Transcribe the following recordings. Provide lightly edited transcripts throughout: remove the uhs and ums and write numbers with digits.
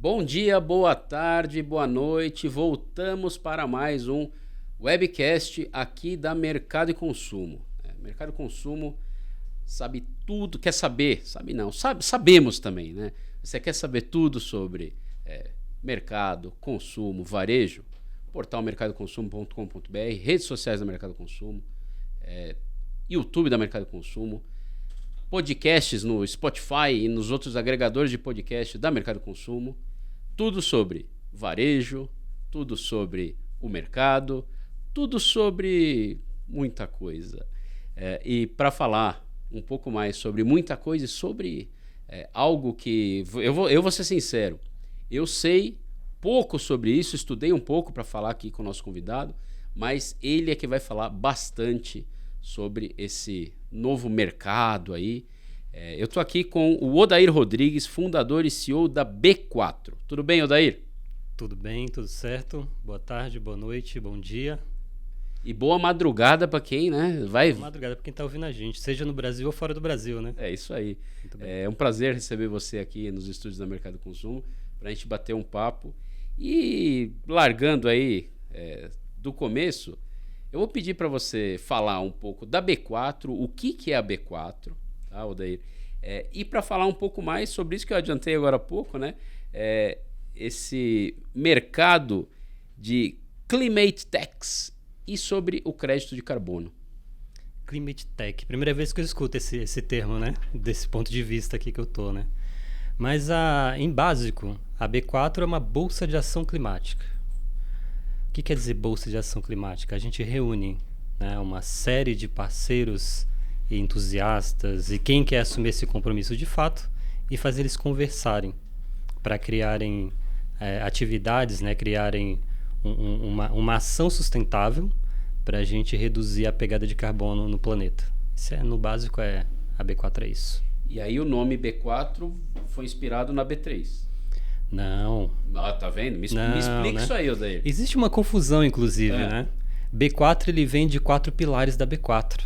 Bom dia, boa tarde, boa noite. Voltamos para mais um webcast aqui da Mercado e Consumo. Mercado e Consumo sabe tudo, quer saber, sabe não, sabemos também, né? Você quer saber tudo sobre mercado, consumo, varejo? Portal mercadoconsumo.com.br, redes sociais da Mercado Consumo, YouTube da Mercado Consumo, podcasts no Spotify e nos outros agregadores de podcast da Mercado Consumo. Tudo sobre varejo, tudo sobre o mercado, tudo sobre muita coisa. E para falar um pouco mais sobre muita coisa e sobre algo que... Eu vou ser sincero, eu sei pouco sobre isso, estudei um pouco para falar aqui com o nosso convidado, mas ele é que vai falar bastante sobre esse novo mercado aí. Eu estou aqui com o Odair Rodrigues, fundador e CEO da B4. Tudo bem, Odair? Tudo bem, tudo certo. Boa tarde, boa noite, bom dia. E boa madrugada para quem, né? Boa madrugada para quem está ouvindo a gente, seja no Brasil ou fora do Brasil, né? É isso aí. É um prazer receber você aqui nos estúdios da Mercado Consumo para a gente bater um papo. E largando aí do começo, eu vou pedir para você falar um pouco da B4, o que é a B4, tá, Odair? E para falar um pouco mais sobre isso que eu adiantei agora há pouco, né? Esse mercado de Climate Techs e sobre o crédito de carbono. Climate Tech, primeira vez que eu escuto esse termo, né? Desse ponto de vista aqui que eu tô, né? Mas em básico, a B4 é uma bolsa de ação climática. O que quer dizer bolsa de ação climática? A gente reúne, né, uma série de parceiros e entusiastas e quem quer assumir esse compromisso de fato e fazer eles conversarem para criarem atividades, né, criarem uma ação sustentável para a gente reduzir a pegada de carbono no planeta. Isso no básico a B4 é isso. E aí o nome B4 foi inspirado na B3. Não. Ah, tá vendo? Me explica, né? Isso aí, Odair. Existe uma confusão, inclusive, né? B4 ele vem de 4 pilares da B4,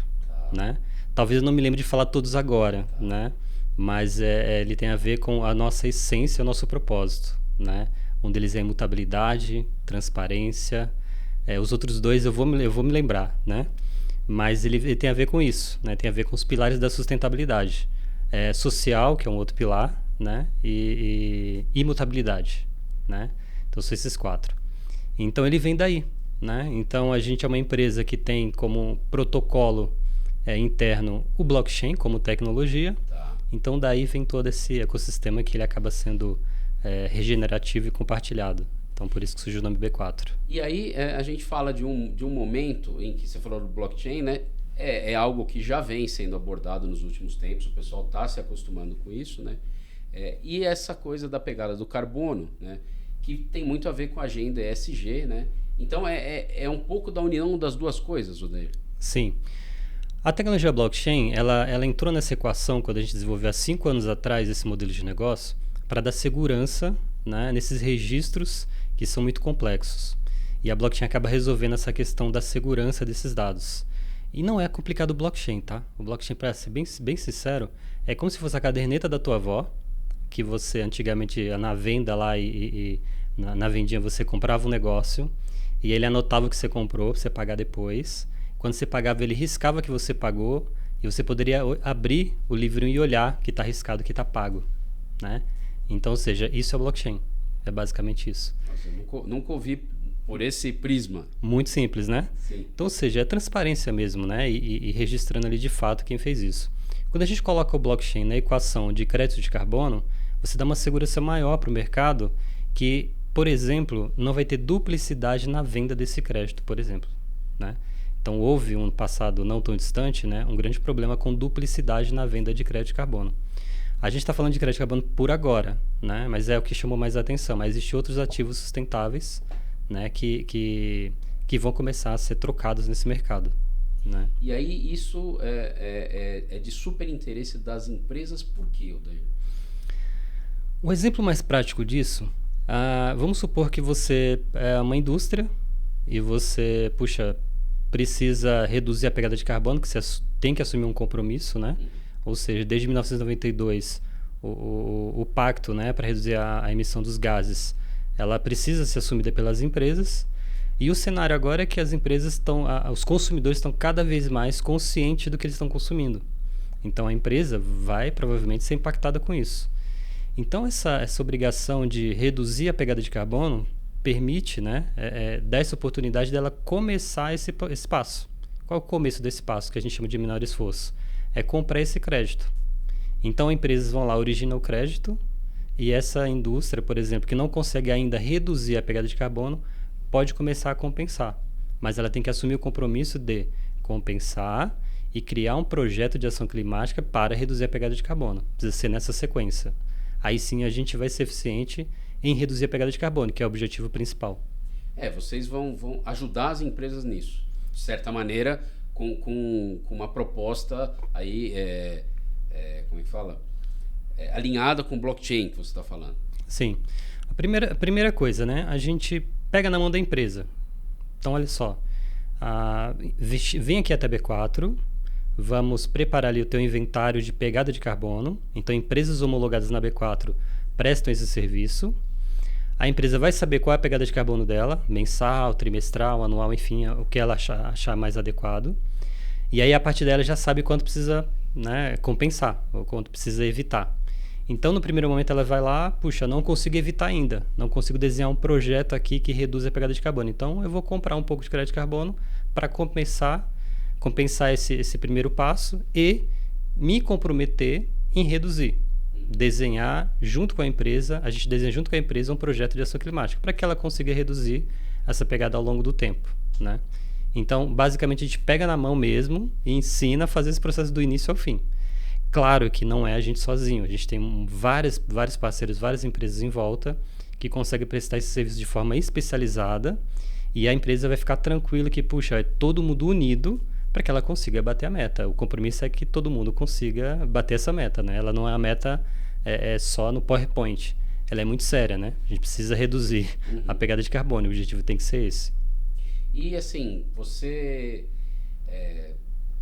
né? Talvez eu não me lembre de falar todos agora, né? Mas ele tem a ver com a nossa essência, o nosso propósito, né? Um deles é imutabilidade, transparência. Os outros dois eu vou me lembrar, né? Mas ele tem a ver com isso, né? Tem a ver com os pilares da sustentabilidade. Social, que é um outro pilar, né? E imutabilidade, né? Então são esses 4. Então ele vem daí, né? Então a gente é uma empresa que tem como protocolo interno o blockchain como tecnologia. Então daí vem todo esse ecossistema que ele acaba sendo regenerativo e compartilhado. Então por isso que surgiu o nome B4. E aí a gente fala de um momento em que você falou do blockchain, né? É algo que já vem sendo abordado nos últimos tempos, o pessoal está se acostumando com isso, né? E essa coisa da pegada do carbono, né? Que tem muito a ver com a agenda ESG, né? Então é um pouco da união das duas coisas, Odair. Sim. A tecnologia blockchain, ela entrou nessa equação quando a gente desenvolveu há 5 anos atrás esse modelo de negócio para dar segurança, né, nesses registros que são muito complexos. E a blockchain acaba resolvendo essa questão da segurança desses dados. E não é complicado o blockchain, tá? O blockchain, para ser bem sincero, é como se fosse a caderneta da tua avó, que você antigamente, na venda lá e na vendinha, você comprava um negócio e ele anotava o que você comprou para você pagar depois. Quando você pagava, ele riscava que você pagou e você poderia abrir o livrinho e olhar que está riscado, que está pago, né? Então, ou seja, isso é blockchain. É basicamente isso. Nossa, eu nunca ouvi por esse prisma. Muito simples, né? Sim. Então, ou seja, é transparência mesmo, né? E registrando ali de fato quem fez isso. Quando a gente coloca o blockchain na equação de crédito de carbono, você dá uma segurança maior para o mercado que, por exemplo, não vai ter duplicidade na venda desse crédito, por exemplo, né? Então, houve um passado não tão distante, né, um grande problema com duplicidade na venda de crédito de carbono. A gente está falando de crédito de carbono por agora, né, mas é o que chamou mais a atenção. Mas existem outros ativos sustentáveis, né, que vão começar a ser trocados nesse mercado, né? E aí isso é de super interesse das empresas, por quê, Odair? O exemplo mais prático disso, vamos supor que você é uma indústria e você, precisa reduzir a pegada de carbono, que você tem que assumir um compromisso, né? Ou seja, desde 1992, o pacto, né, para reduzir a emissão dos gases, ela precisa ser assumida pelas empresas. E o cenário agora é que as empresas os consumidores estão cada vez mais conscientes do que eles estão consumindo. Então a empresa vai provavelmente ser impactada com isso. Então essa obrigação de reduzir a pegada de carbono permite, né, dar essa oportunidade dela começar esse passo. Qual é o começo desse passo que a gente chama de menor esforço? É comprar esse crédito. Então empresas vão lá, originam o crédito, e essa indústria, por exemplo, que não consegue ainda reduzir a pegada de carbono, pode começar a compensar. Mas ela tem que assumir o compromisso de compensar e criar um projeto de ação climática para reduzir a pegada de carbono. Precisa ser nessa sequência. Aí sim a gente vai ser eficiente em reduzir a pegada de carbono, que é o objetivo principal. Vocês vão ajudar as empresas nisso, de certa maneira, com uma proposta aí, como é que fala? Alinhada com o blockchain que você está falando. Sim. A primeira coisa, né? A gente pega na mão da empresa. Então, olha só. Vem aqui até B4, vamos preparar ali o teu inventário de pegada de carbono. Então, empresas homologadas na B4 prestam esse serviço. A empresa vai saber qual é a pegada de carbono dela, mensal, trimestral, anual, enfim, o que ela achar mais adequado. E aí, a partir dela, já sabe quanto precisa, né, compensar, ou quanto precisa evitar. Então, no primeiro momento, ela vai lá, puxa, não consigo evitar ainda, não consigo desenhar um projeto aqui que reduza a pegada de carbono. Então, eu vou comprar um pouco de crédito de carbono para compensar esse primeiro passo e me comprometer em reduzir. Desenhar junto com a empresa, a gente desenha junto com a empresa um projeto de ação climática para que ela consiga reduzir essa pegada ao longo do tempo, né? Então, basicamente, a gente pega na mão mesmo e ensina a fazer esse processo do início ao fim. Claro que não é a gente sozinho, a gente tem vários parceiros, várias empresas em volta que conseguem prestar esse serviço de forma especializada, e a empresa vai ficar tranquila que, puxa, é todo mundo unido para que ela consiga bater a meta. O compromisso é que todo mundo consiga bater essa meta, né? Ela não é a meta só no PowerPoint, ela é muito séria, né? A gente precisa reduzir a pegada de carbono, o objetivo tem que ser esse. E assim, você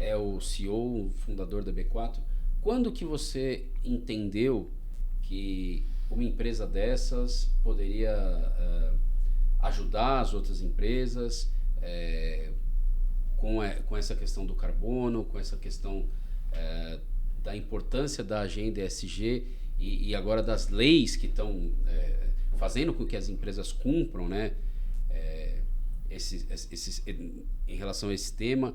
é o CEO, o fundador da B4. Quando que você entendeu que uma empresa dessas poderia ajudar as outras empresas com essa questão do carbono, com essa questão da importância da agenda ESG e agora das leis que estão fazendo com que as empresas cumpram, né, em relação a esse tema?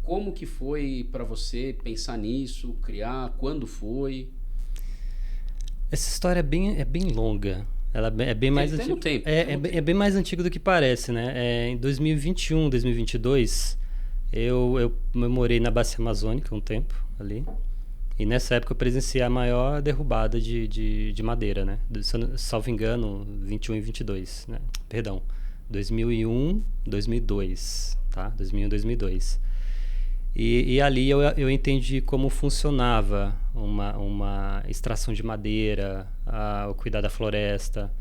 Como que foi para você pensar nisso, criar, quando foi? Essa história é bem longa. Ela é bem mais antiga. É bem mais antiga do que parece, né? Em 2021, 2022, eu morei na Bacia Amazônica um tempo ali. E nessa época eu presenciei a maior derrubada de madeira, né? Salvo engano, 21 e 22, né? Perdão, 2001, 2002, tá? 2001, 2002. E ali eu entendi como funcionava uma extração de madeira, o cuidar da floresta.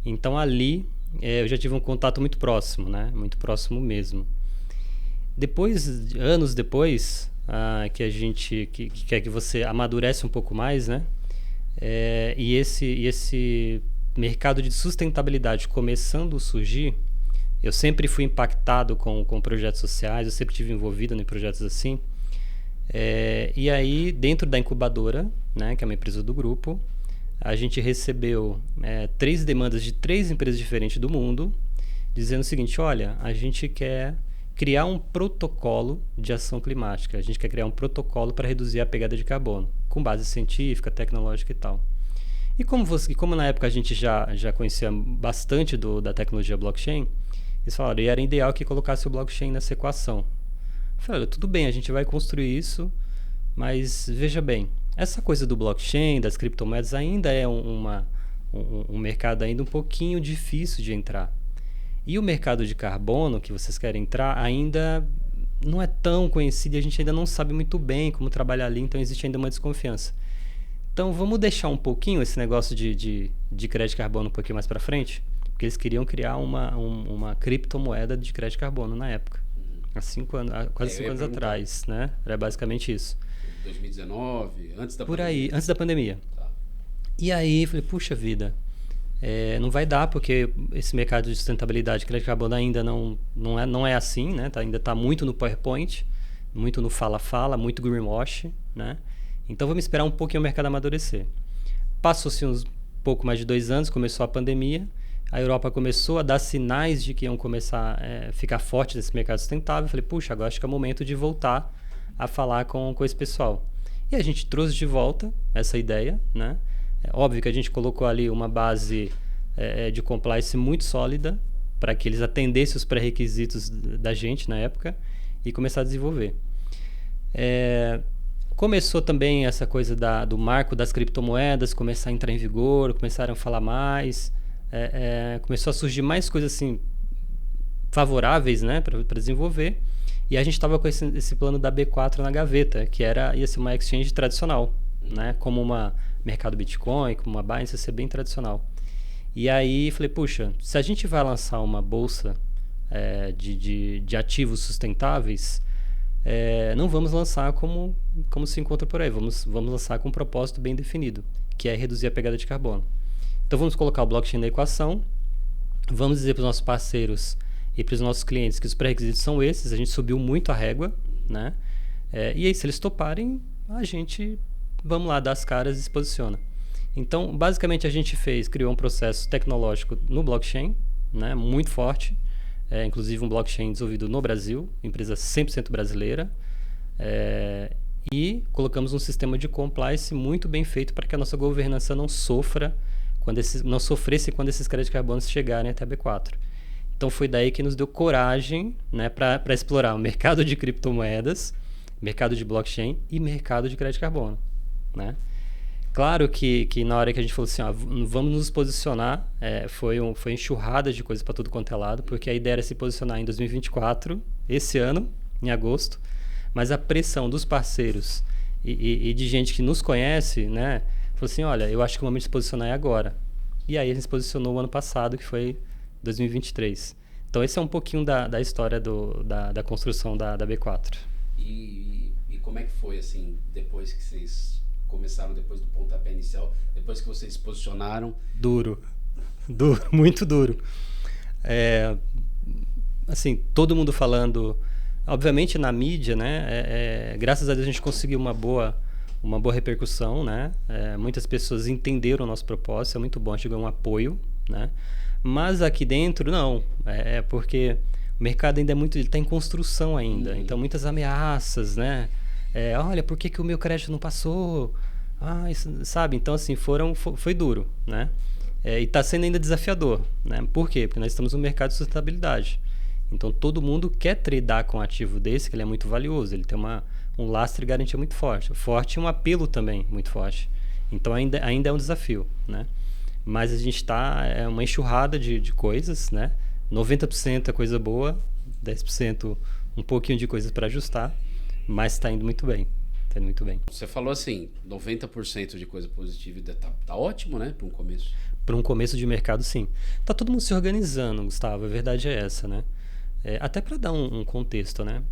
Então ali eu já tive um contato muito próximo, né? Muito próximo mesmo. Anos depois, que a gente quer que você amadurece um pouco mais, né? E esse mercado de sustentabilidade começando a surgir, eu sempre fui impactado com projetos sociais, eu sempre estive envolvido em projetos assim. E aí, dentro da incubadora, né, que é uma empresa do grupo, a gente recebeu 3 demandas de 3 empresas diferentes do mundo, dizendo o seguinte: olha, a gente quer criar um protocolo de ação climática, a gente quer criar um protocolo para reduzir a pegada de carbono, com base científica, tecnológica e tal. E como na época a gente já conhecia bastante da tecnologia blockchain, eles falaram, e era ideal que colocasse o blockchain nessa equação. Eu falei, tudo bem, a gente vai construir isso, mas veja bem, essa coisa do blockchain, das criptomoedas, ainda é um mercado ainda um pouquinho difícil de entrar. E o mercado de carbono que vocês querem entrar ainda não é tão conhecido e a gente ainda não sabe muito bem como trabalhar ali, então existe ainda uma desconfiança. Então vamos deixar um pouquinho esse negócio de crédito de carbono um pouquinho mais para frente, porque eles queriam criar uma criptomoeda de crédito de carbono na época. Há 5 anos, quase 5 anos atrás, né? Era basicamente isso. 2019, antes da Por pandemia. aí, antes da pandemia. Tá. E aí, falei, puxa vida, não vai dar, porque esse mercado de sustentabilidade, crédito de carbono ainda não é assim, né? Ainda está muito no PowerPoint, muito no fala-fala, muito greenwash, né? Então vamos esperar um pouquinho o mercado amadurecer. Passou-se uns pouco mais de 2 anos, começou a pandemia, a Europa começou a dar sinais de que iam começar a ficar forte nesse mercado sustentável. Eu falei, puxa, agora acho que é o momento de voltar a falar com esse pessoal. E a gente trouxe de volta essa ideia, né? É óbvio que a gente colocou ali uma base de compliance muito sólida para que eles atendessem os pré-requisitos da gente na época e começar a desenvolver. Começou também essa coisa do marco das criptomoedas, começar a entrar em vigor, começaram a falar mais, começou a surgir mais coisas assim favoráveis, né, para desenvolver. E a gente estava com esse plano da B4 na gaveta, que ia ser uma exchange tradicional, né, como uma mercado Bitcoin, como uma Binance, ia ser bem tradicional. E aí falei, puxa, se a gente vai lançar uma bolsa de ativos sustentáveis, não vamos lançar como se encontra por aí, vamos lançar com um propósito bem definido, que é reduzir a pegada de carbono. Então vamos colocar o blockchain na equação, vamos dizer para os nossos parceiros e para os nossos clientes que os pré-requisitos são esses, a gente subiu muito a régua, né? E aí se eles toparem, a gente, vamos lá, dá as caras e se posiciona. Então, basicamente a gente criou um processo tecnológico no blockchain, né, muito forte, inclusive um blockchain desenvolvido no Brasil, empresa 100% brasileira, e colocamos um sistema de compliance muito bem feito para que a nossa governança não sofresse quando esses créditos de carbono chegarem até a B4. Então foi daí que nos deu coragem, né, para explorar o mercado de criptomoedas, mercado de blockchain e mercado de crédito de carbono, né? Claro que na hora que a gente falou assim, vamos nos posicionar, foi enxurrada de coisas para tudo quanto é lado, porque a ideia era se posicionar em 2024, esse ano, em agosto, mas a pressão dos parceiros e de gente que nos conhece, né, falou assim, olha, eu acho que o momento de se posicionar é agora. E aí a gente se posicionou o ano passado, que foi 2023. Então esse é um pouquinho da história da construção da B4. E como é que foi, assim, depois que vocês começaram, depois do pontapé inicial, depois que vocês se posicionaram? Duro, muito duro. Assim, todo mundo falando, obviamente na mídia, né? Graças a Deus a gente conseguiu uma boa repercussão, né? Muitas pessoas entenderam o nosso propósito, é muito bom, a gente ganhou um apoio, né? Mas aqui dentro, não. Porque o mercado ainda ele está em construção ainda. Então, muitas ameaças, né? Olha, por que o meu crédito não passou? Isso, sabe? Então, assim, foi duro, né? E está sendo ainda desafiador, né? Por quê? Porque nós estamos no mercado de sustentabilidade. Então, todo mundo quer tradar com um ativo desse, que ele é muito valioso. Ele tem um lastro e garantia muito forte. E um apelo também muito forte. Então, ainda é um desafio, né? Mas a gente está... É uma enxurrada de coisas, né? 90% é coisa boa, 10% um pouquinho de coisas para ajustar, mas está indo muito bem. Está indo muito bem. Você falou assim, 90% de coisa positiva tá ótimo, né? Para um começo. Para um começo de mercado, sim. Tá todo mundo se organizando, Gustavo. A verdade é essa, né? Até para dar um contexto, né?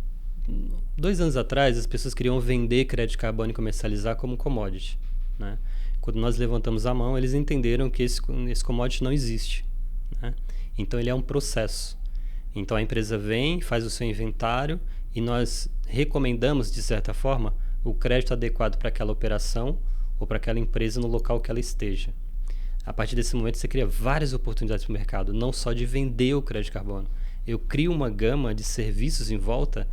2 anos atrás, as pessoas queriam vender crédito de carbono e comercializar como commodity, né? Quando nós levantamos a mão, eles entenderam que esse commodity não existe, né? Então, ele é um processo. Então, a empresa vem, faz o seu inventário e nós recomendamos, de certa forma, o crédito adequado para aquela operação ou para aquela empresa no local que ela esteja. A partir desse momento, você cria várias oportunidades para o mercado, não só de vender o crédito de carbono. Eu crio uma gama de serviços em volta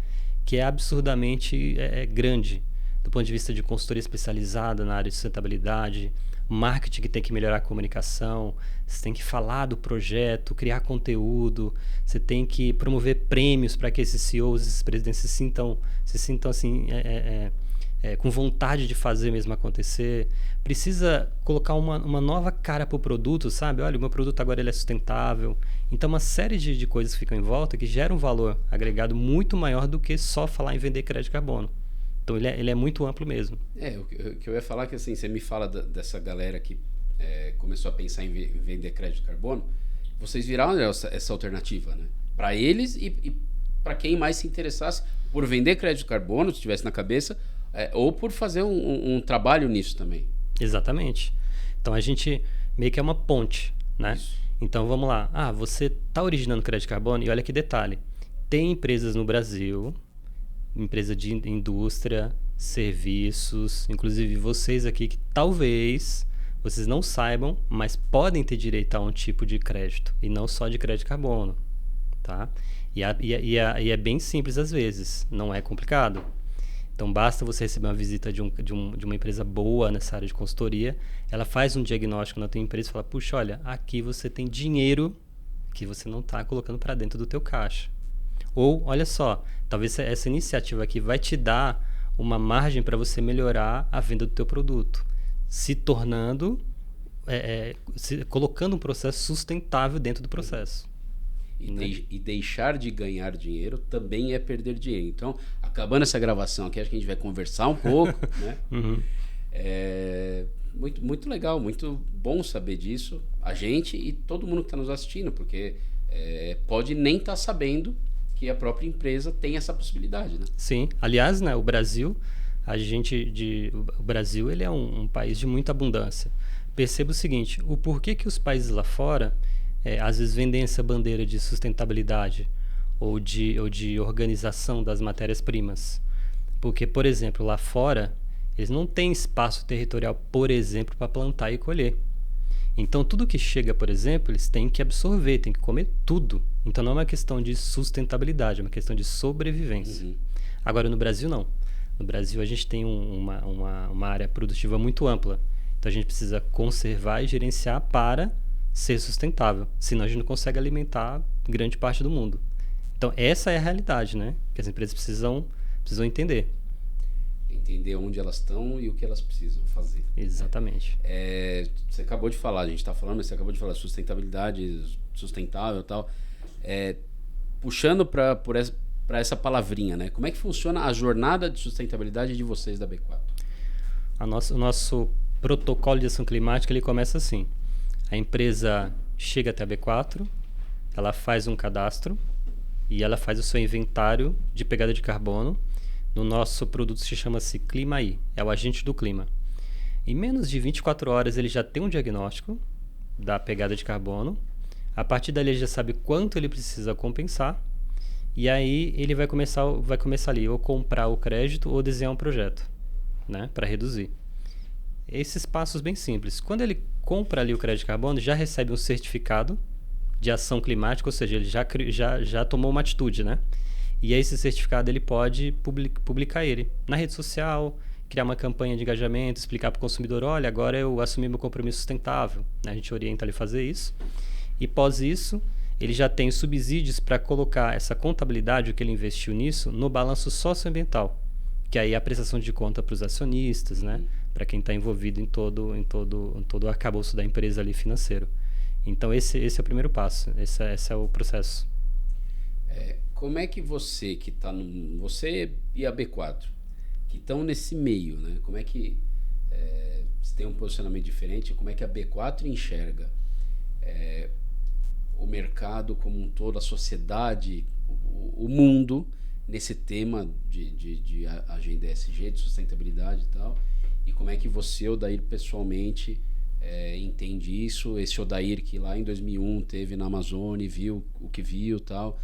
que é absurdamente grande, do ponto de vista de consultoria especializada na área de sustentabilidade, marketing que tem que melhorar a comunicação, você tem que falar do projeto, criar conteúdo, você tem que promover prêmios para que esses CEOs, esses presidentes se sintam assim, com vontade de fazer mesmo acontecer. Precisa colocar uma nova cara para o produto, sabe? Olha, o meu produto agora ele é sustentável. Então, uma série de coisas que ficam em volta que geram um valor agregado muito maior do que só falar em vender crédito de carbono. Então, ele é muito amplo mesmo. O que eu ia falar é que, assim, você me fala dessa galera que começou a pensar em vender crédito de carbono, vocês viraram essa alternativa, né? Para eles e para quem mais se interessasse por vender crédito de carbono, se tivesse na cabeça, ou por fazer um trabalho nisso também. Exatamente. Então a gente meio que é uma ponte, né? Isso. Então vamos lá. Você está originando crédito de carbono e olha que detalhe. Tem empresas no Brasil, empresa de indústria, serviços, inclusive vocês aqui que talvez vocês não saibam, mas podem ter direito a um tipo de crédito e não só de crédito de carbono, tá? E é bem simples às vezes, não é complicado. Então basta você receber uma visita de uma empresa boa nessa área de consultoria, ela faz um diagnóstico na tua empresa e fala, puxa, olha, aqui você tem dinheiro que você não está colocando para dentro do teu caixa. Ou, olha só, talvez essa iniciativa aqui vai te dar uma margem para você melhorar a venda do teu produto, se tornando, colocando um processo sustentável dentro do processo. E deixar de ganhar dinheiro também é perder dinheiro. Então, acabando essa gravação aqui, acho que a gente vai conversar um pouco, né? Uhum. Muito, muito legal, muito bom saber disso, a gente e todo mundo que está nos assistindo, porque pode nem estar sabendo que a própria empresa tem essa possibilidade, né? Sim, aliás, né, o Brasil, o Brasil ele é um país de muita abundância. Perceba o seguinte, o porquê que os países lá fora às vezes vendem essa bandeira de sustentabilidade ou de organização das matérias-primas. Porque, por exemplo, lá fora, eles não têm espaço territorial, por exemplo, para plantar e colher. Então, tudo que chega, por exemplo, eles têm que absorver, têm que comer tudo. Então, não é uma questão de sustentabilidade, é uma questão de sobrevivência. Uhum. Agora, no Brasil, não. No Brasil, a gente tem uma área produtiva muito ampla. Então, a gente precisa conservar e gerenciar para ser sustentável. Senão, a gente não consegue alimentar grande parte do mundo. Então, essa é a realidade, né? Que as empresas precisam entender. Entender onde elas estão e o que elas precisam fazer. Exatamente. Você acabou de falar, a gente está falando, mas você acabou de falar sustentabilidade, sustentável e tal. Puxando para essa palavrinha, né? Como é que funciona a jornada de sustentabilidade de vocês da B4? O nosso protocolo de ação climática ele começa assim. A empresa chega até a B4, ela faz um cadastro e ela faz o seu inventário de pegada de carbono. No nosso produto se chama-se ClimaI, é o agente do clima. Em menos de 24 horas ele já tem um diagnóstico da pegada de carbono. A partir dali ele já sabe quanto ele precisa compensar. E aí ele vai começar ali ou comprar o crédito ou desenhar um projeto, né, para reduzir. Esses passos bem simples. Quando ele compra ali o crédito de carbono, já recebe um certificado de ação climática, ou seja, ele já tomou uma atitude, né? E aí esse certificado ele pode publicar ele na rede social, criar uma campanha de engajamento, explicar para o consumidor, olha, agora eu assumi meu compromisso sustentável. A gente orienta ele a fazer isso. E após isso, ele já tem subsídios para colocar essa contabilidade, o que ele investiu nisso, no balanço socioambiental, que aí é a prestação de conta para os acionistas, né? Para quem está envolvido em todo o arcabouço da empresa ali financeiro. Então esse é o primeiro passo, esse é o processo. Como é que você que está você e a B4 que estão nesse meio, né? Como é que você tem um posicionamento diferente? Como é que a B4 enxerga o mercado como um todo, a sociedade, o mundo nesse tema de agenda ESG, de sustentabilidade e tal? E como é que você, Odair, pessoalmente entende isso? Esse Odair que lá em 2001 teve na Amazônia e viu o que viu e tal.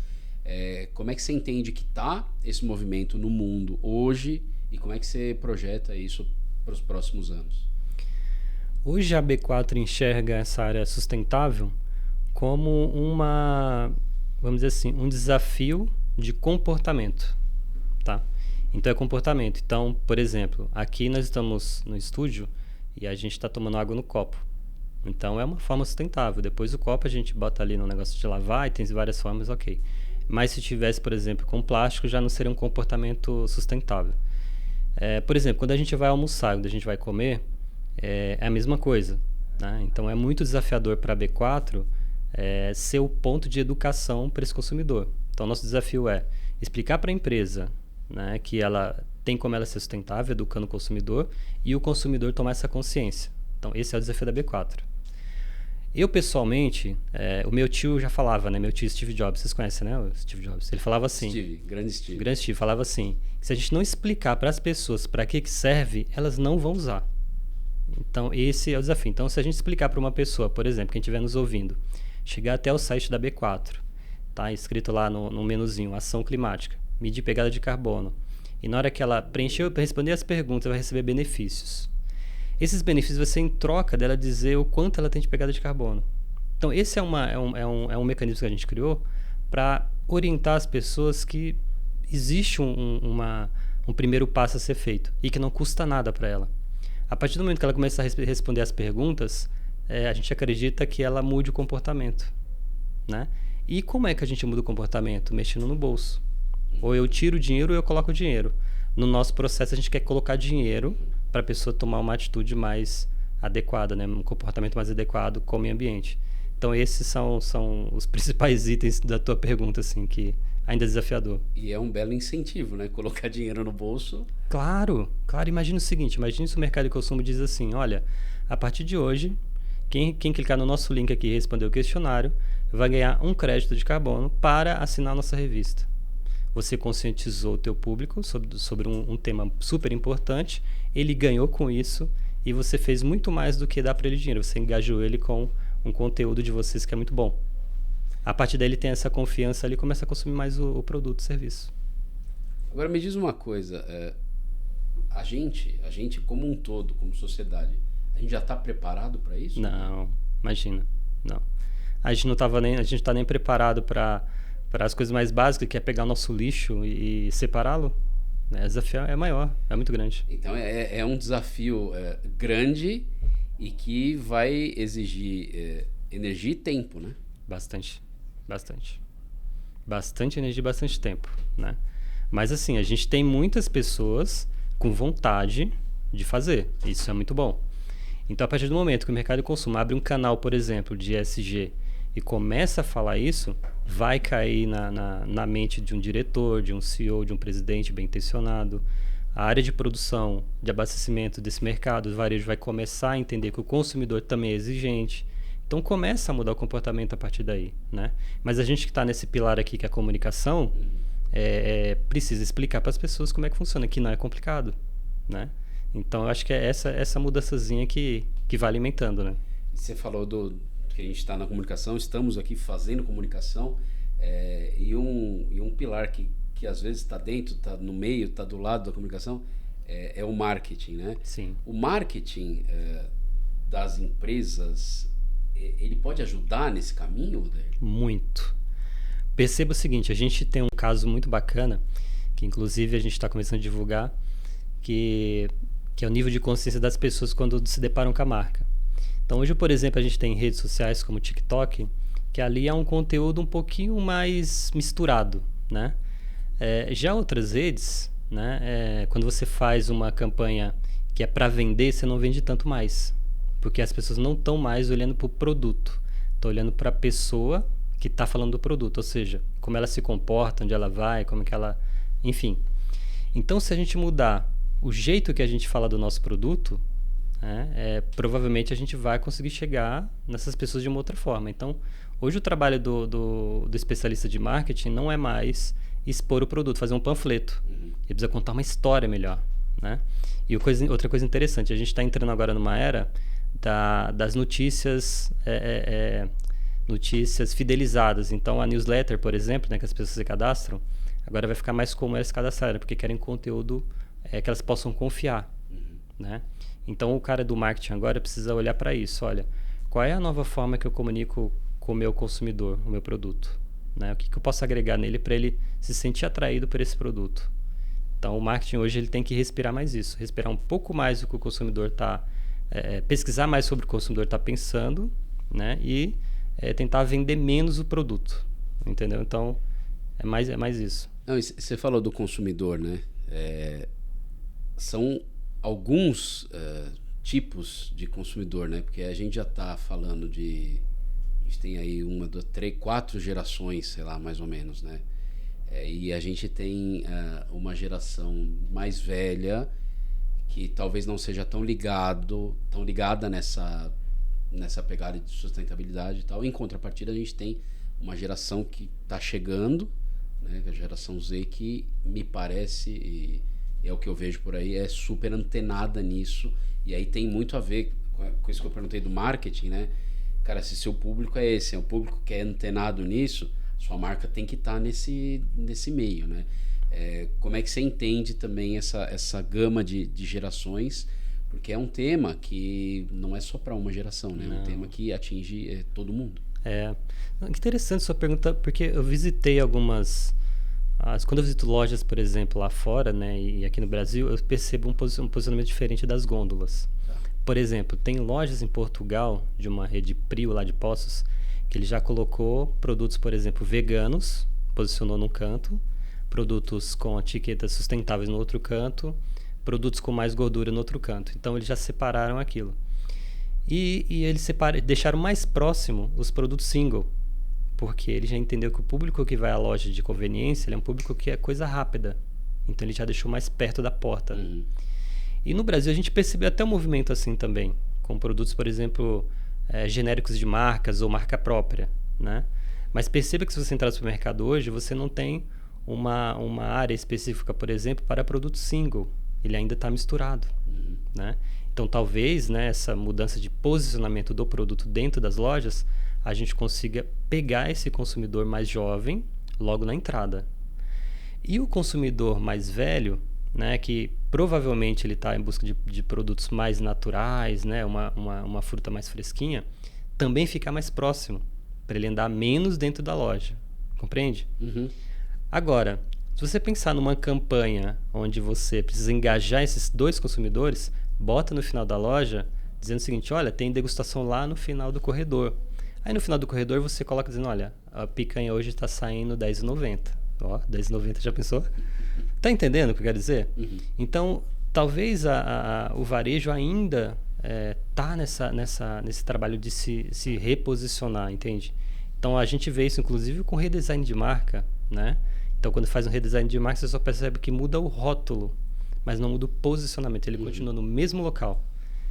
Como é que você entende que está esse movimento no mundo hoje e como é que você projeta isso para os próximos anos? Hoje a B4 enxerga essa área sustentável como vamos dizer assim, um desafio de comportamento, tá? Então é comportamento. Então, por exemplo, aqui nós estamos no estúdio e a gente está tomando água no copo. Então é uma forma sustentável. Depois o copo a gente bota ali no negócio de lavar e tem várias formas, ok. Mas se tivesse, por exemplo, com plástico, já não seria um comportamento sustentável. Por exemplo, quando a gente vai almoçar, quando a gente vai comer, é a mesma coisa, né? Então é muito desafiador para a B4 ser o ponto de educação para esse consumidor. Então nosso desafio é explicar para a empresa, né, que ela tem como ela ser sustentável, educando o consumidor, e o consumidor tomar essa consciência. Então esse é o desafio da B4. Eu, pessoalmente, o meu tio já falava, né? Meu tio Steve Jobs, vocês conhecem, né? O Steve Jobs. Ele falava assim... Grande Steve. Grande Steve falava assim, que se a gente não explicar para as pessoas para que serve, elas não vão usar. Então, esse é o desafio. Então, se a gente explicar para uma pessoa, por exemplo, quem estiver nos ouvindo, chegar até o site da B4, tá escrito lá no menuzinho, ação climática, medir pegada de carbono, e na hora que ela preencher para responder as perguntas, vai receber benefícios. Esses benefícios vai ser em troca dela dizer o quanto ela tem de pegada de carbono. Então, esse é um mecanismo que a gente criou para orientar as pessoas que existe um primeiro passo a ser feito e que não custa nada para ela. A partir do momento que ela começa a responder as perguntas, a gente acredita que ela mude o comportamento, né? E como é que a gente muda o comportamento? Mexendo no bolso. Ou eu tiro o dinheiro ou eu coloco o dinheiro. No nosso processo, a gente quer colocar dinheiro para a pessoa tomar uma atitude mais adequada, né? Um comportamento mais adequado com o meio ambiente. Então, esses são os principais itens da tua pergunta, assim, que ainda é desafiador. E é um belo incentivo, né? Colocar dinheiro no bolso. Claro. Imagina o seguinte, imagine se o mercado de consumo diz assim, olha, a partir de hoje, quem clicar no nosso link aqui e responder o questionário, vai ganhar um crédito de carbono para assinar a nossa revista. Você conscientizou o teu público sobre um tema super importante, ele ganhou com isso e você fez muito mais do que dar para ele dinheiro. Você engajou ele com um conteúdo de vocês que é muito bom. A partir daí ele tem essa confiança ali e começa a consumir mais o produto, o serviço. Agora me diz uma coisa, a gente como um todo, como sociedade, a gente já está preparado para isso? Não, imagina, não. A gente não está nem preparado para as coisas mais básicas, que é pegar o nosso lixo e separá-lo. O desafio é maior, é muito grande. Então é um desafio grande e que vai exigir energia e tempo, né? Bastante energia e bastante tempo, né? Mas assim, a gente tem muitas pessoas com vontade de fazer, isso é muito bom. Então, a partir do momento que o mercado de consumo abre um canal, por exemplo, de ESG e começa a falar isso, vai cair na mente de um diretor, de um CEO, de um presidente bem intencionado. A área de produção, de abastecimento desse mercado, o varejo vai começar a entender que o consumidor também é exigente. Então começa a mudar o comportamento a partir daí, né? Mas a gente que está nesse pilar aqui, que é a comunicação, precisa explicar para as pessoas como é que funciona, que não é complicado, né? Então eu acho que é essa mudançazinha que vai alimentando, né? Você falou que a gente está na comunicação, estamos aqui fazendo comunicação, e um pilar que às vezes está dentro, está no meio, está do lado da comunicação, é o marketing, né? Sim. O marketing das empresas, ele pode ajudar nesse caminho, Odair? Muito. Perceba o seguinte, a gente tem um caso muito bacana, que inclusive a gente está começando a divulgar, que é o nível de consciência das pessoas quando se deparam com a marca. Então hoje, por exemplo, a gente tem redes sociais como o TikTok, que ali é um conteúdo um pouquinho mais misturado, né? Já outras redes, né, quando você faz uma campanha que é para vender, você não vende tanto mais. Porque as pessoas não estão mais olhando para o produto, estão olhando para a pessoa que está falando do produto, ou seja, como ela se comporta, onde ela vai, como que ela... Enfim. Então, se a gente mudar o jeito que a gente fala do nosso produto, provavelmente a gente vai conseguir chegar nessas pessoas de uma outra forma. Então, hoje o trabalho do especialista de marketing não é mais expor o produto, fazer um panfleto. Ele precisa contar uma história melhor, né? E outra coisa interessante, a gente está entrando agora numa era das notícias notícias fidelizadas. Então, a newsletter, por exemplo, né, que as pessoas se cadastram, agora vai ficar mais comum elas se cadastrarem, porque querem conteúdo que elas possam confiar, né? Então, o cara do marketing agora precisa olhar para isso. Olha, qual é a nova forma que eu comunico com o meu consumidor, o meu produto? Né? O que eu posso agregar nele para ele se sentir atraído por esse produto? Então, o marketing hoje ele tem que respirar mais isso, respirar um pouco mais o que o consumidor está... pesquisar mais sobre o que o consumidor está pensando, né? E tentar vender menos o produto, entendeu? Então, é mais isso. Não, você falou do consumidor, né? São alguns tipos de consumidor, né? Porque a gente já está falando de... A gente tem aí 4 gerações, sei lá, mais ou menos, né? E a gente tem uma geração mais velha que talvez não seja tão ligada nessa pegada de sustentabilidade e tal. Em contrapartida, a gente tem uma geração que está chegando, né, a geração Z, que me parece, e é o que eu vejo por aí, é super antenada nisso. E aí tem muito a ver com isso que eu perguntei do marketing, né? Cara, se seu público é esse, é um público que é antenado nisso, sua marca tem que estar nesse meio, né? Como é que você entende também essa gama de gerações? Porque é um tema que não é só para uma geração, né? É um tema que atinge todo mundo. Que interessante sua pergunta, porque eu visitei algumas... quando eu visito lojas, por exemplo, lá fora, né, e aqui no Brasil, eu percebo um posicionamento diferente das gôndolas. Tá. Por exemplo, tem lojas em Portugal, de uma rede Prio lá de Poços, que ele já colocou produtos, por exemplo, veganos, posicionou num canto, produtos com etiquetas sustentáveis no outro canto, produtos com mais gordura no outro canto. Então, eles já separaram aquilo. E eles deixaram mais próximo os produtos single, porque ele já entendeu que o público que vai à loja de conveniência, ele é um público que é coisa rápida. Então, ele já deixou mais perto da porta. Uhum. E no Brasil, a gente percebeu até um movimento assim também, com produtos, por exemplo, genéricos de marcas ou marca própria, né? Mas perceba que se você entrar no supermercado hoje, você não tem uma área específica, por exemplo, para produto single. Ele ainda está misturado, uhum, né? Então, talvez, né, essa mudança de posicionamento do produto dentro das lojas, a gente consiga pegar esse consumidor mais jovem logo na entrada. E o consumidor mais velho, né, que provavelmente ele está em busca de produtos mais naturais, né, uma fruta mais fresquinha, também ficar mais próximo, para ele andar menos dentro da loja. Compreende? Uhum. Agora, se você pensar numa campanha onde você precisa engajar esses dois consumidores, bota no final da loja dizendo o seguinte: olha, tem degustação lá no final do corredor. Aí no final do corredor você coloca dizendo: olha, a picanha hoje está saindo R$10,90. Ó, R$10,90, já pensou? Tá entendendo o que eu quero dizer? Uhum. Então, talvez o varejo ainda tá nesse trabalho de se reposicionar, entende? Então, a gente vê isso, inclusive, com redesign de marca, né? Então, quando faz um redesign de marca, você só percebe que muda o rótulo, mas não muda o posicionamento. Ele continua no mesmo local.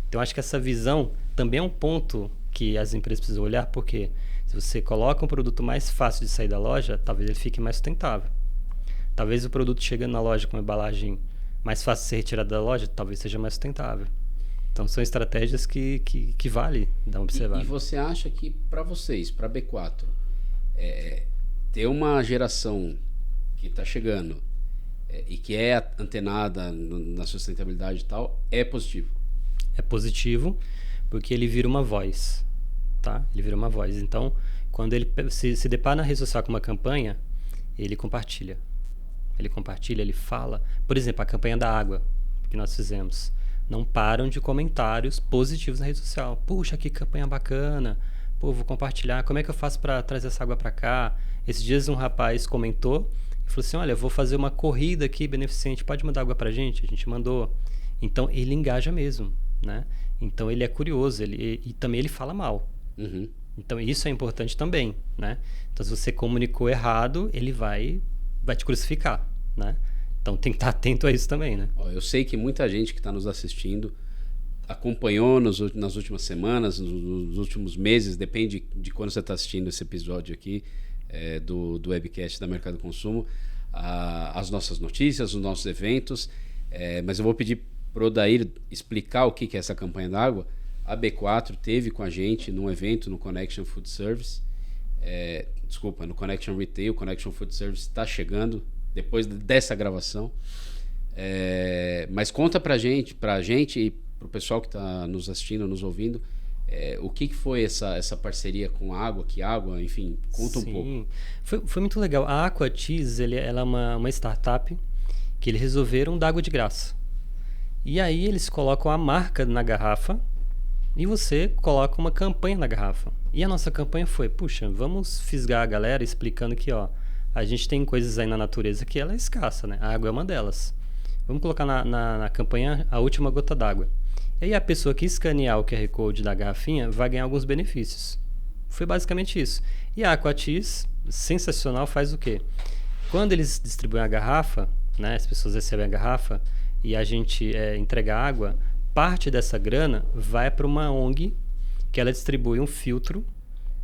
Então, acho que essa visão também é um ponto que as empresas precisam olhar, porque se você coloca um produto mais fácil de sair da loja, talvez ele fique mais sustentável. Talvez o produto chegando na loja com uma embalagem mais fácil de ser retirada da loja, talvez seja mais sustentável. Então, são estratégias que vale dar uma observada. E você acha que, para vocês, para a B4, ter uma geração que está chegando e que é antenada na sustentabilidade e tal, é positivo? É positivo porque ele vira uma voz, tá? Ele vira uma voz. Então, quando ele se depara na rede social com uma campanha, ele compartilha. Ele fala. Por exemplo, a campanha da água que nós fizemos. Não param de comentários positivos na rede social. Puxa, que campanha bacana. Pô, vou compartilhar. Como é que eu faço para trazer essa água para cá? Esses dias um rapaz comentou e falou assim: olha, vou fazer uma corrida aqui beneficente. Pode mandar água pra gente? A gente mandou. Então, ele engaja mesmo, né? Então, ele é curioso. E também ele fala mal. Uhum. Então, isso é importante também, né? Então, se você comunicou errado, ele vai te crucificar, né? Então tem que estar atento a isso também, né? Eu sei que muita gente que está nos assistindo acompanhou nas últimas semanas, nos últimos meses, depende de quando você está assistindo esse episódio aqui do webcast da Mercado Consumo, as nossas notícias, os nossos eventos, mas eu vou pedir para o Odair explicar o que é essa campanha d'água. A B4 teve com a gente num evento no Connection Food Service, no Connection Retail. O Connection Food Service está chegando depois dessa gravação. Mas conta pra gente e pro pessoal que está nos assistindo, nos ouvindo, o que foi essa parceria com a Água, enfim, conta um pouco. Foi muito legal. A Aqua Cheese, ela é uma startup que eles resolveram dar água de graça. E aí eles colocam a marca na garrafa e você coloca uma campanha na garrafa. E a nossa campanha foi: puxa, vamos fisgar a galera explicando que, ó, a gente tem coisas aí na natureza que ela é escassa, né? A água é uma delas. Vamos colocar na campanha a última gota d'água. E aí a pessoa que escanear o QR Code da garrafinha vai ganhar alguns benefícios. Foi basicamente isso. E a Aqua Cheese, sensacional, faz o quê? Quando eles distribuem a garrafa, né, as pessoas recebem a garrafa e a gente entrega água, parte dessa grana vai para uma ONG que ela distribui um filtro,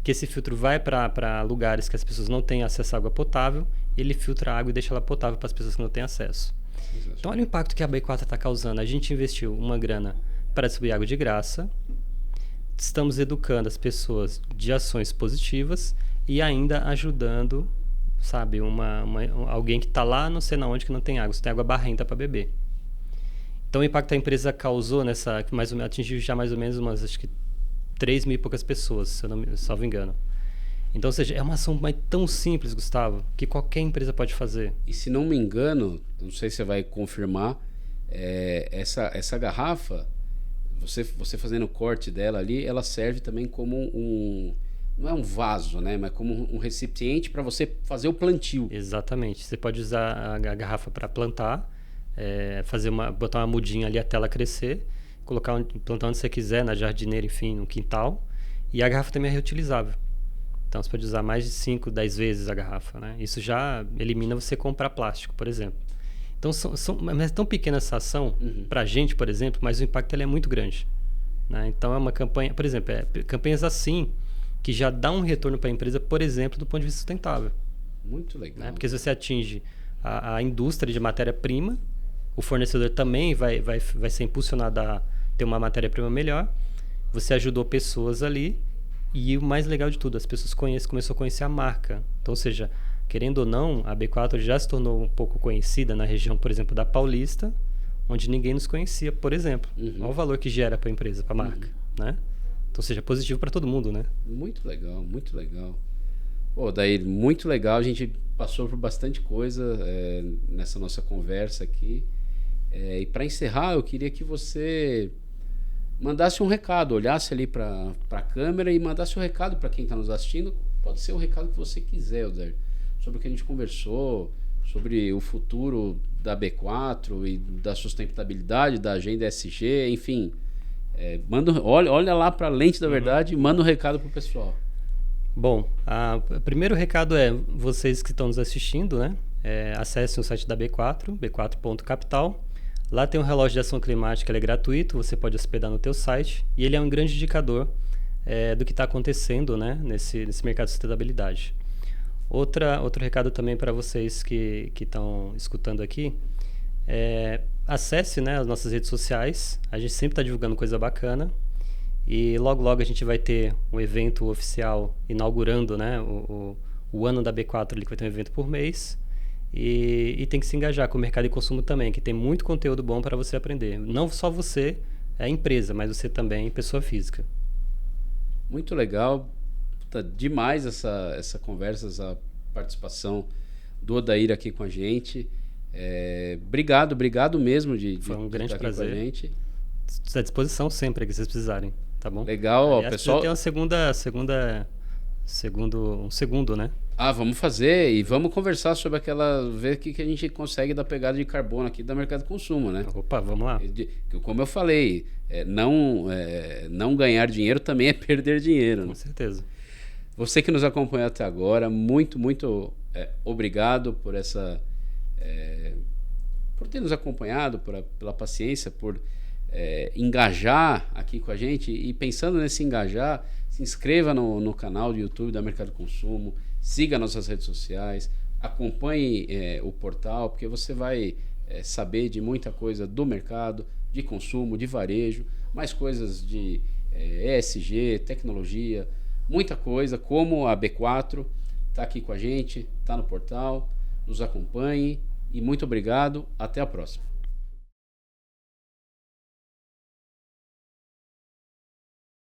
que esse filtro vai para lugares que as pessoas não têm acesso à água potável, e ele filtra a água e deixa ela potável para as pessoas que não têm acesso. Então olha o impacto que a B4 está causando. A gente investiu uma grana para distribuir água de graça, estamos educando as pessoas de ações positivas e ainda ajudando, sabe, alguém que está lá não sei na onde que não tem água, só tem água barrenta para beber. Então o impacto que a empresa causou nessa, que mais ou menos, atingiu já mais ou menos umas, acho que 3 mil e poucas pessoas, se eu não me salvo engano. Então, ou seja, é uma ação tão simples, Gustavo, que qualquer empresa pode fazer. E se não me engano, não sei se você vai confirmar, essa garrafa, você fazendo o corte dela ali, ela serve também como não é um vaso, né? Mas como um recipiente para você fazer o plantio. Exatamente. Você pode usar a garrafa para plantar, botar uma mudinha ali até ela crescer, plantar onde você quiser, na jardineira, enfim, no quintal. E a garrafa também é reutilizável. Então você pode usar mais de 5, 10 vezes a garrafa, né? Isso já elimina você comprar plástico, por exemplo. Então mas é tão pequena essa ação, para a gente, por exemplo, mas o impacto é muito grande, né? Então é uma campanha, por exemplo, campanhas assim, que já dá um retorno para a empresa, por exemplo, do ponto de vista sustentável. Muito legal. Né? Porque se você atinge a indústria de matéria-prima, o fornecedor também vai ser impulsionado a ter uma matéria-prima melhor, você ajudou pessoas ali, e o mais legal de tudo, as pessoas começou a conhecer a marca. Então, ou seja, querendo ou não, a B4 já se tornou um pouco conhecida na região, por exemplo, da Paulista, onde ninguém nos conhecia, por exemplo. Olha o valor que gera para a empresa, para a marca, né? Então, seja positivo para todo mundo, né? Muito legal, muito legal. Pô, Odair, muito legal. A gente passou por bastante coisa nessa nossa conversa aqui. E para encerrar, eu queria que você mandasse um recado, olhasse ali para a câmera e mandasse um recado para quem está nos assistindo. Pode ser o recado que você quiser, Odair, sobre o que a gente conversou, sobre o futuro da B4 e da sustentabilidade, da agenda ESG, enfim. Olha lá para a lente da verdade e manda um recado para o pessoal. Bom, o primeiro recado é, vocês que estão nos assistindo, né? Acessem o site da B4, b4.capital. Lá tem um relógio de ação climática, ele é gratuito, você pode hospedar no teu site e ele é um grande indicador do que está acontecendo, né, nesse mercado de sustentabilidade. Outro recado também para vocês que estão escutando aqui, acesse, né, as nossas redes sociais, a gente sempre está divulgando coisa bacana e logo a gente vai ter um evento oficial inaugurando, né, o ano da B4, ali, que vai ter um evento por mês. E tem que se engajar com o mercado de consumo também, que tem muito conteúdo bom para você aprender. Não só você, empresa, mas você também, pessoa física. Muito legal. Tá demais essa conversa, essa participação do Odair aqui com a gente. Obrigado mesmo Foi um grande estar prazer. aqui com a gente. Estou à disposição sempre que vocês precisarem, tá bom? Legal, aliás, pessoal. Tem um segundo, né? Vamos fazer e vamos conversar sobre ver o que a gente consegue da pegada de carbono aqui da mercado de consumo, né? Opa, vamos lá. Como eu falei, não ganhar dinheiro também é perder dinheiro. Com né? certeza. Você que nos acompanhou até agora, muito obrigado por por ter nos acompanhado, pela paciência, por engajar aqui com a gente. E pensando nesse engajar, se inscreva no canal do YouTube da Mercado Consumo, siga nossas redes sociais, acompanhe o portal, porque você vai saber de muita coisa do mercado, de consumo, de varejo, mais coisas de ESG, tecnologia, muita coisa, como a B4 está aqui com a gente, está no portal, nos acompanhe e muito obrigado, até a próxima.